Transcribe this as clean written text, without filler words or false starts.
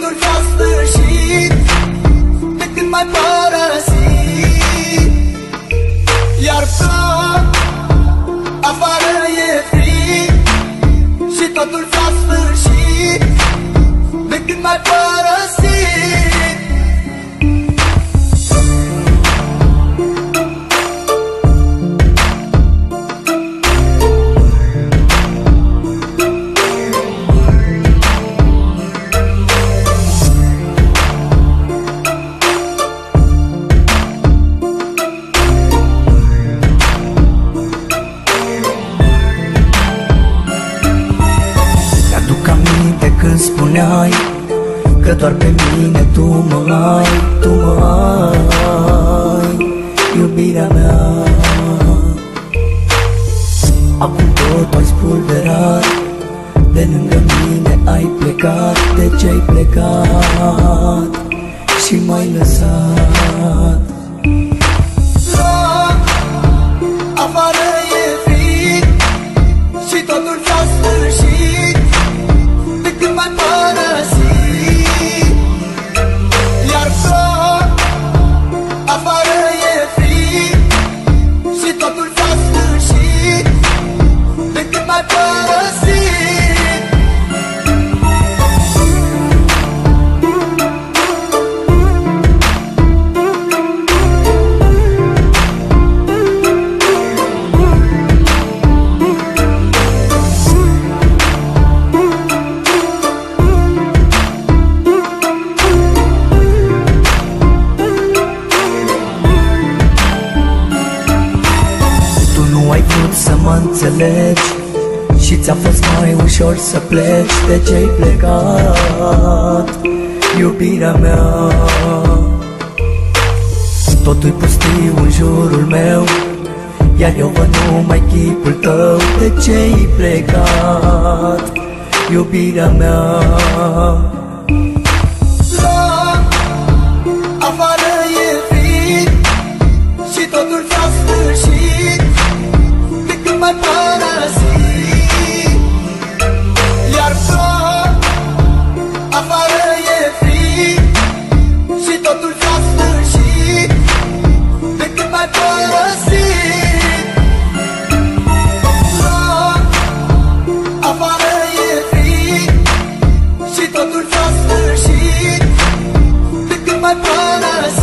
totul s-a sfârșit de când m-ai părăsit. Iar plouă, afară e frig și totul s-a sfârșit de când m-ai părăsit. Când spuneai că doar pe mine tu mă ai, tu mă ai, iubirea mea. Acum tot ai spulberat, de lângă mine ai plecat. De ce-ai plecat și m-ai lăsat? Afară e frig și totul s-a sfârșit de când m-ai părăsit. Iar plouă, afară e frig și totul s-a sfârșit de când m-ai părăsit. Ai vrut să mă înțelegi și ți-a fost mai ușor să pleci. De ce-ai plecat, iubirea mea? Totul-i pustiu în jurul meu, iar eu văd numai chipul tău. De ce-ai plecat, iubirea mea? Afară e frig și totul s-a sfârșit de când m-ai părăsit. Iar plouă, afară e frig și totul s-a sfârșit de când m-ai părăsit. Plouă, afară e frig și totul s-a sfârșit de când m-ai părăsit.